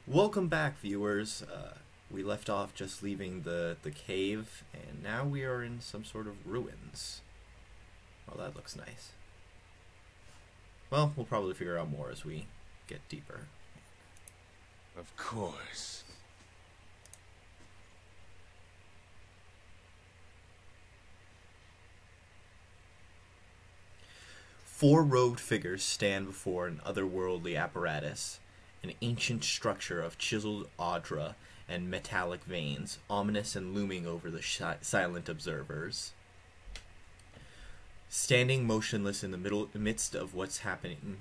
Welcome back, viewers. We left off just leaving the cave, and now we are in some sort of ruins. Well, that looks nice. Well, we'll probably figure out more as we get deeper. Of course. Four robed figures stand before an otherworldly apparatus, an ancient structure of chiseled audra and metallic veins, ominous and looming over the silent observers. Standing motionless in the midst of what's happening,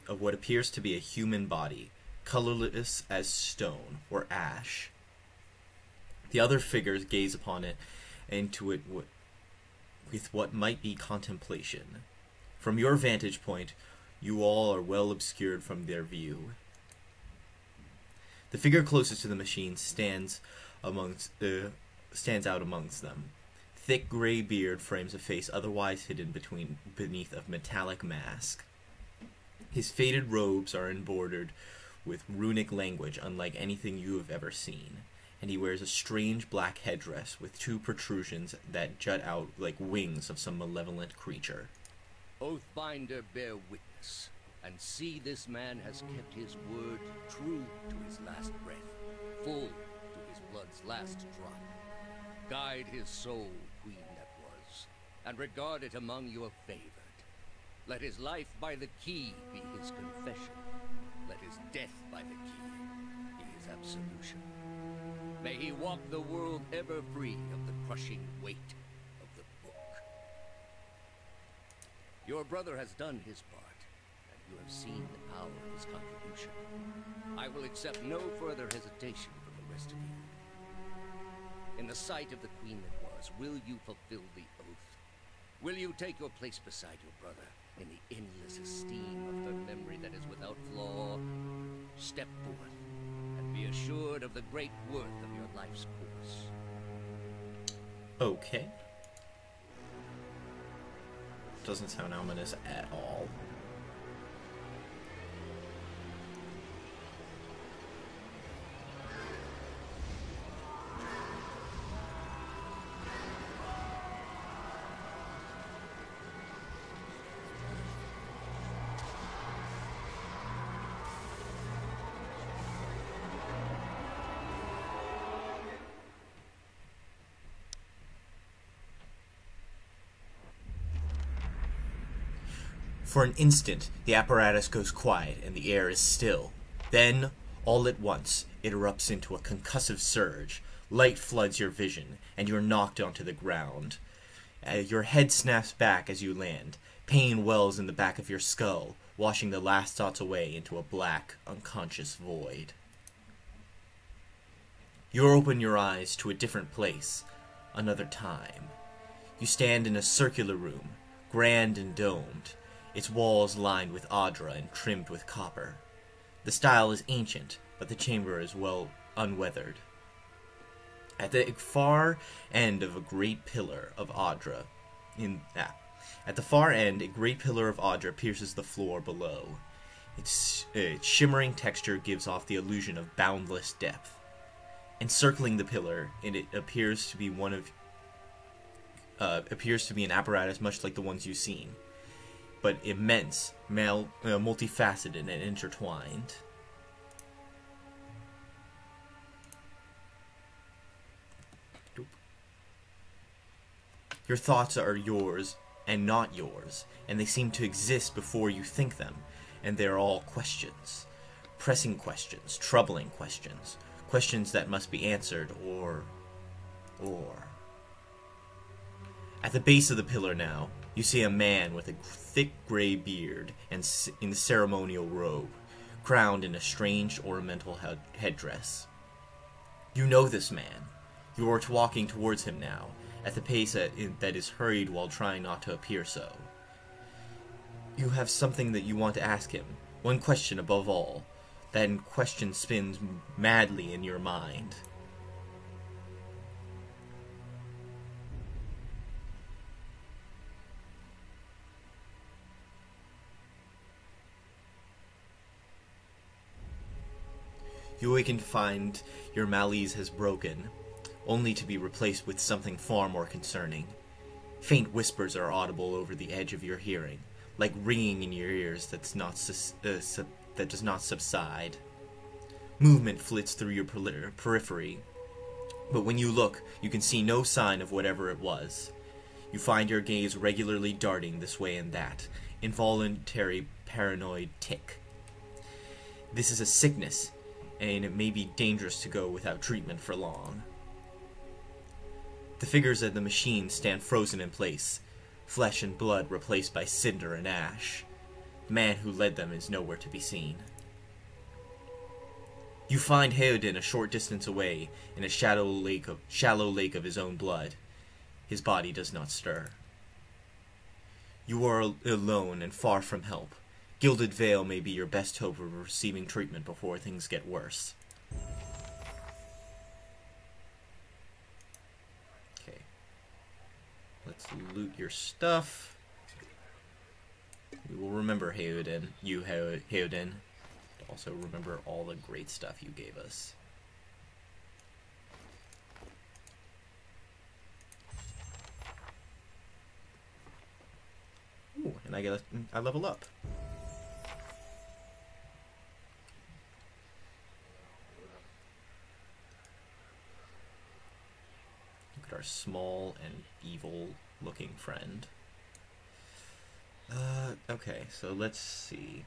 of what appears to be a human body, colorless as stone or ash. The other figures gaze upon it, into it with what might be contemplation. From your vantage point, you all are well obscured from their view. The figure closest to the machine stands out amongst them. Thick gray beard frames a face otherwise hidden beneath a metallic mask. His faded robes are embroidered with runic language unlike anything you have ever seen, and he wears a strange black headdress with two protrusions that jut out like wings of some malevolent creature. Oathbinder, bear witness, and see this man has kept his word true to his last breath, full to his blood's last drop. Guide his soul, queen that was, and regard it among your favored. Let his life by the key be his confession. Let his death by the key be his absolution. May he walk the world ever free of the crushing weight of the book. Your brother has done his part, and you have seen the power of his contribution. I will accept no further hesitation from the rest of you. In the sight of the queen that was, will you fulfill the oath? Will you take your place beside your brother in the endless esteem of the memory that is without flaw? Step forth, and be assured of the great worth of your life's course. Okay. Doesn't sound ominous at all. For an instant, the apparatus goes quiet and the air is still. Then, all at once, it erupts into a concussive surge. Light floods your vision, and you're knocked onto the ground. Your head snaps back as you land. Pain wells in the back of your skull, washing the last thoughts away into a black, unconscious void. You open your eyes to a different place, another time. You stand in a circular room, grand and domed. Its walls lined with audra and trimmed with copper. The style is ancient, but the chamber is well unweathered. At the far end of a great pillar of audra, at the far end, a great pillar of audra pierces the floor below. Its shimmering texture gives off the illusion of boundless depth. Encircling the pillar, it appears to be an apparatus much like the ones you've seen, but immense, multifaceted, and intertwined. Your thoughts are yours and not yours, and they seem to exist before you think them, and they're all questions. Pressing questions, troubling questions, questions that must be answered, or... At the base of the pillar now, you see a man with a thick gray beard and in the ceremonial robe, crowned in a strange ornamental headdress. You know this man. You are walking towards him now, at the pace that is hurried while trying not to appear so. You have something that you want to ask him, one question above all. That question spins madly in your mind. You awaken to find your malaise has broken, only to be replaced with something far more concerning. Faint whispers are audible over the edge of your hearing, like ringing in your ears that does not subside. Movement flits through your periphery, but when you look, you can see no sign of whatever it was. You find your gaze regularly darting this way and that, involuntary paranoid tic. This is a sickness, and it may be dangerous to go without treatment for long. The figures of the machine stand frozen in place, flesh and blood replaced by cinder and ash. The man who led them is nowhere to be seen. You find Heodin a short distance away in a shallow lake of his own blood. His body does not stir. You are alone and far from help. Gilded Veil may be your best hope of receiving treatment before things get worse. Okay. Let's loot your stuff. We will remember Heodin. Heodin. Also remember all the great stuff you gave us. Ooh, and I level up. Look at our small and evil looking friend. Okay, so let's see.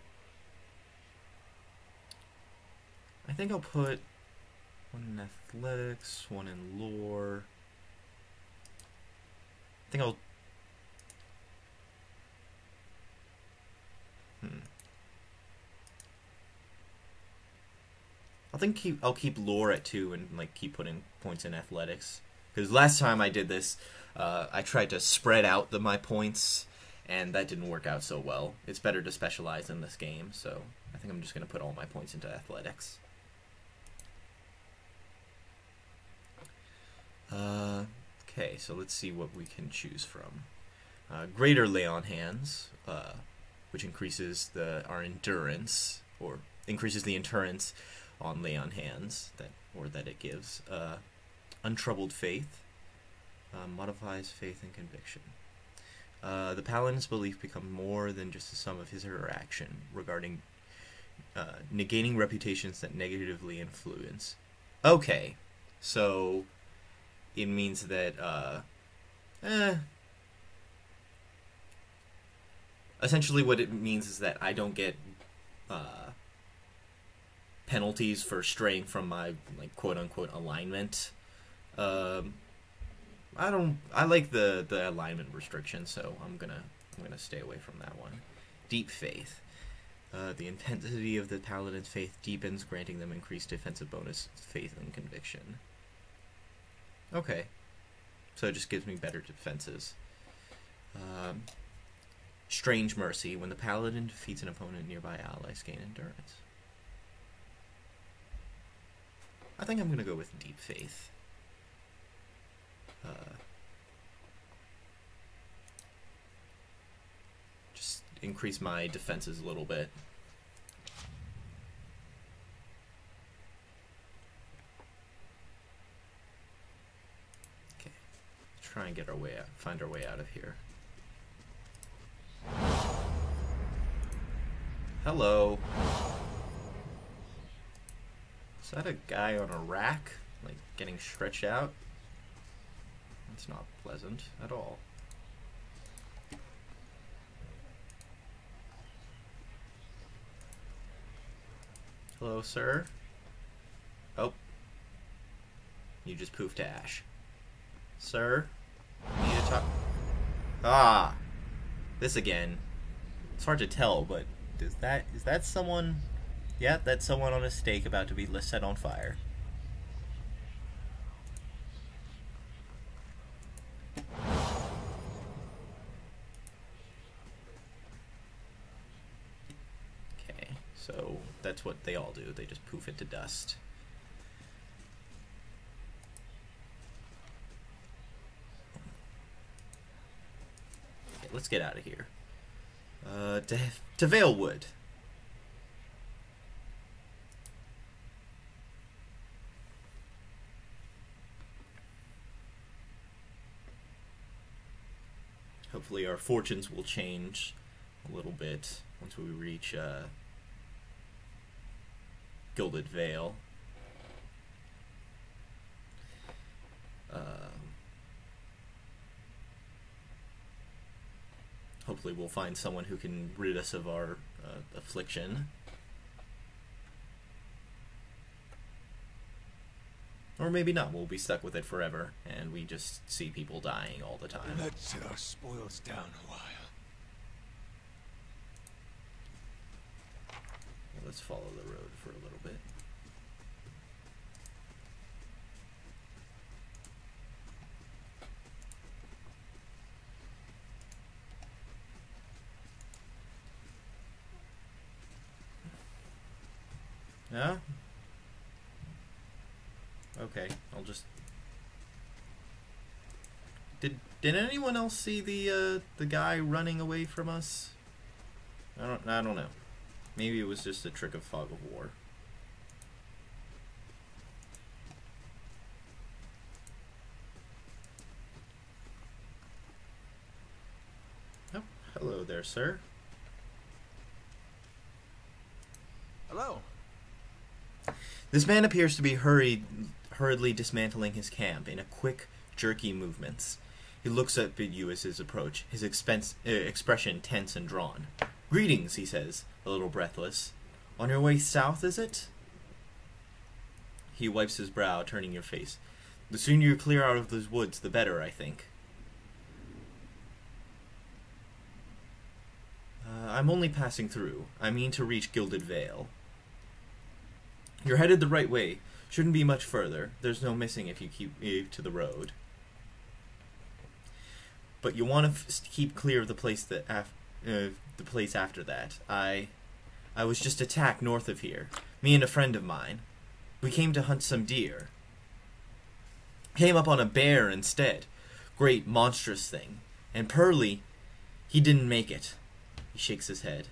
I think I'll put one in athletics, one in lore. I think I'll... I'll keep lore at 2 and like keep putting points in athletics. Because last time I did this, I tried to spread out my points, and that didn't work out so well. It's better to specialize in this game, so I think I'm just going to put all my points into athletics. Okay, so let's see what we can choose from. Greater Lay on Hands, which increases our endurance, or increases the endurance on Lay on Hands that it gives. Untroubled Faith modifies faith and conviction. The Paladin's belief becomes more than just the sum of his or her action regarding negating reputations that negatively influence. Okay, so it means that essentially what it means is that I don't get penalties for straying from my like quote unquote alignment. I like the alignment restriction, so I'm gonna stay away from that one. Deep Faith. The intensity of the Paladin's faith deepens, granting them increased defensive bonus, faith, and conviction. Okay. So it just gives me better defenses. Strange Mercy. When the Paladin defeats an opponent, nearby allies gain endurance. I think I'm going to go with Deep Faith. Just increase my defenses a little bit. Okay, let's try and get our way out, find our way out of here. Hello. Is that a guy on a rack, like getting stretched out? That's not pleasant at all. Hello, sir. Oh. You just poofed to ash. Sir? You need to talk. Ah! This again. It's hard to tell, but is that someone? Yeah, that's someone on a stake about to be set on fire. Okay, so that's what they all do. They just poof it to dust. Okay, let's get out of here. To Valewood. Hopefully our fortunes will change a little bit once we reach Gilded Vale. Hopefully we'll find someone who can rid us of our affliction. Or maybe not, we'll be stuck with it forever, and we just see people dying all the time. Let's sit our spoils down a while. Let's follow the road for a little bit. Yeah? Okay, I'll just... Did anyone else see the guy running away from us? I don't know. Maybe it was just a trick of Fog of War. Oh, hello there, sir. Hello. This man appears to be hurriedly dismantling his camp in a quick, jerky movements. He looks up at you as his approach, his expression tense and drawn. "Greetings," he says, a little breathless. "On your way south, is it?" He wipes his brow, turning your face. "The sooner you clear out of those woods, the better, I think." I'm only passing through. I mean to reach Gilded Vale." "You're headed the right way. Shouldn't be much further. There's no missing if you keep to the road. But you want to keep clear of the place after that. I was just attacked north of here. Me and a friend of mine. We came to hunt some deer. Came up on a bear instead. Great, monstrous thing. And Pearly, he didn't make it." He shakes his head.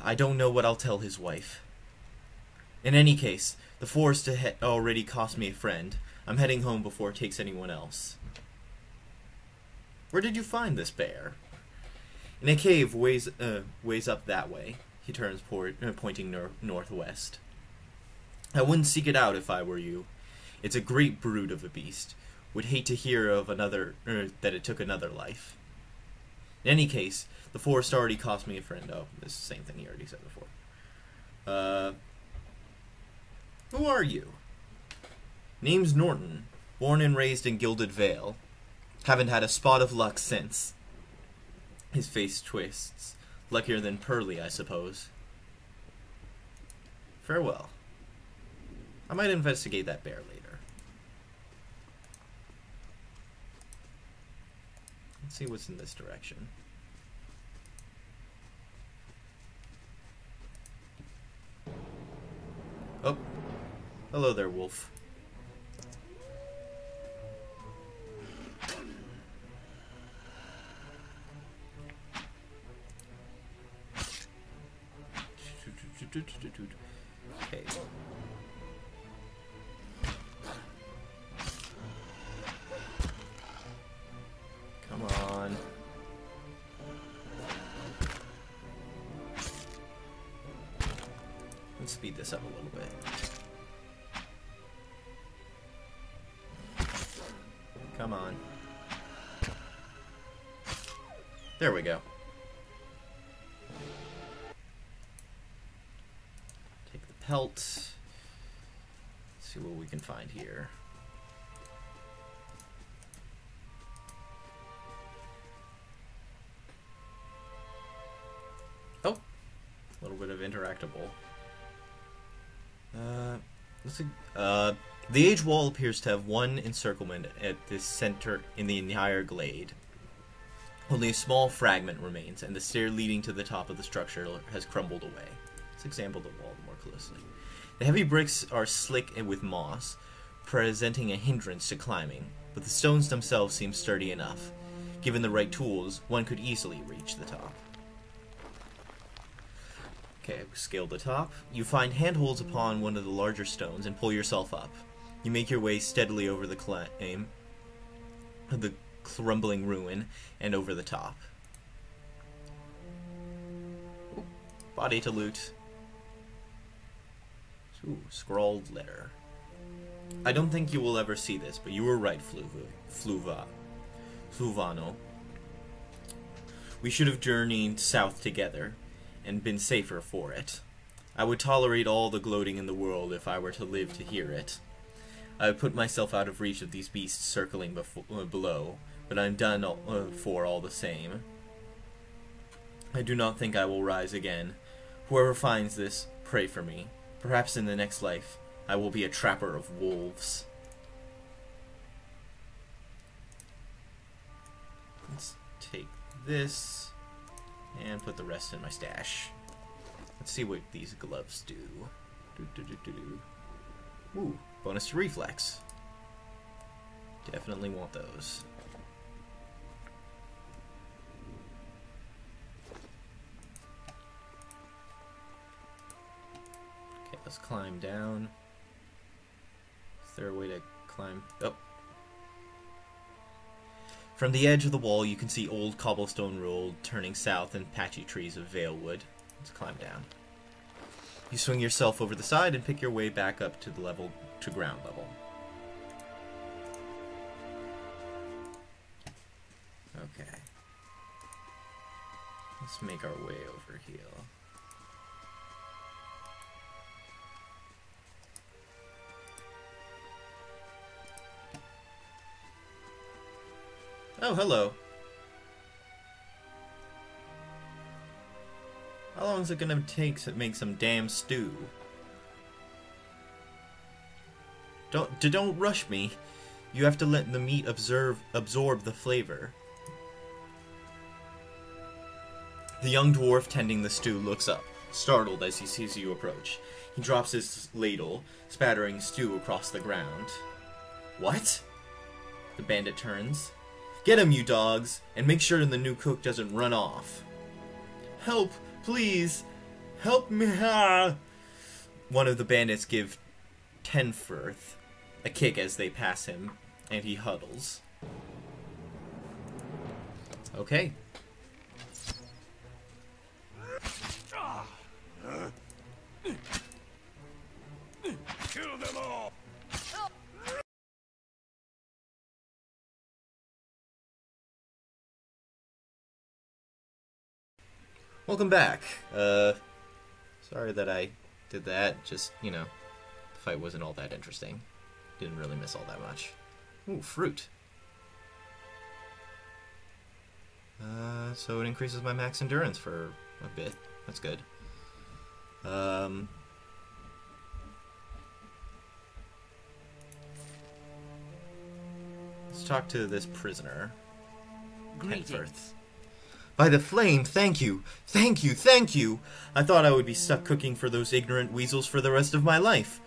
"I don't know what I'll tell his wife. In any case, the forest already cost me a friend. I'm heading home before it takes anyone else." "Where did you find this bear?" "In a cave ways up that way." He turns pointing northwest. "I wouldn't seek it out if I were you. It's a great brute of a beast. Would hate to hear of that it took another life. In any case, the forest already cost me a friend." Oh, this is the same thing he already said before. Who are you?" "Name's Norton. Born and raised in Gilded Vale. Haven't had a spot of luck since." His face twists. "Luckier than Pearly, I suppose." "Farewell. I might investigate that bear later." Let's see what's in this direction. Oh. Hello there, wolf. Okay. Come on. Let's speed this up a little bit. Come on. There we go. Take the pelt. Let's see what we can find here. Oh, a little bit of interactable. Let's see. The age wall appears to have one encirclement at the center in the entire glade. Only a small fragment remains, and the stair leading to the top of the structure has crumbled away. Let's examine the wall more closely. The heavy bricks are slick and with moss, presenting a hindrance to climbing, but the stones themselves seem sturdy enough. Given the right tools, one could easily reach the top. Okay, scale the top. You find handholds upon one of the larger stones and pull yourself up. You make your way steadily over the crumbling ruin and over the top. Ooh, body to loot. Ooh, scrawled letter. I don't think you will ever see this, but you were right, Fluvano. We should have journeyed south together, and been safer for it. I would tolerate all the gloating in the world if I were to live to hear it. I would put myself out of reach of these beasts circling below, but I'm done for all the same. I do not think I will rise again. Whoever finds this, pray for me. Perhaps in the next life, I will be a trapper of wolves. Let's take this and put the rest in my stash. Let's see what these gloves do. Ooh, bonus to reflex. Definitely want those. Okay, let's climb down. Is there a way to climb? Oh. From the edge of the wall, you can see old cobblestone road turning south and patchy trees of Valewood. Let's climb down. You swing yourself over the side and pick your way back up to the ground level. Okay. Let's make our way over here. Oh, hello. How long is it gonna take to make some damn stew? Don't rush me. You have to let the meat absorb the flavor. The young dwarf tending the stew looks up, startled as he sees you approach. He drops his ladle, spattering stew across the ground. What? The bandit turns. Get him, you dogs, and make sure the new cook doesn't run off. Help, please. Help me. One of the bandits give Tenforth a kick as they pass him, and he huddles. Okay. Kill them all! Welcome back. Sorry that I did that. Just, you know, the fight wasn't all that interesting. Didn't really miss all that much. Ooh, fruit. So it increases my max endurance for a bit. That's good. Let's talk to this prisoner. Tenforth. By the flame, thank you! Thank you! Thank you! I thought I would be stuck cooking for those ignorant weasels for the rest of my life.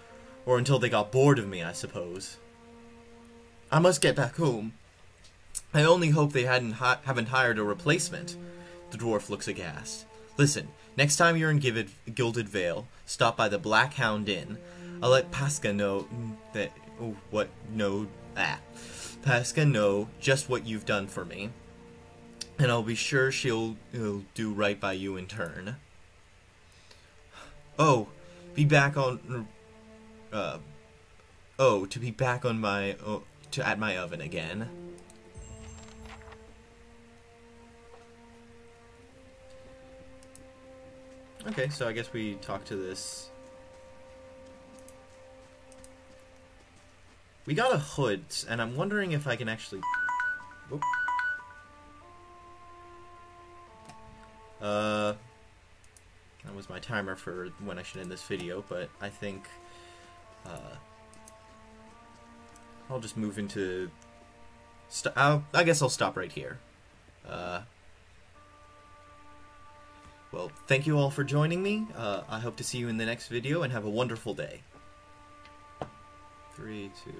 Or until they got bored of me, I suppose. I must get back home. I only hope they haven't hired a replacement. The dwarf looks aghast. Listen, next time you're in Gilded Vale, stop by the Black Hound Inn. I'll let Pasca know that... Pasca know just what you've done for me. And I'll be sure she'll do right by you in turn. Oh, be back on... to be back on my... at my oven again. Okay, so I guess we talk to this... We got a hood, and I'm wondering if I can actually... Whoop. That was my timer for when I should end this video, but I think I'll just move into... I guess I'll stop right here. Well, thank you all for joining me. I hope to see you in the next video, and have a wonderful day. 3, 2...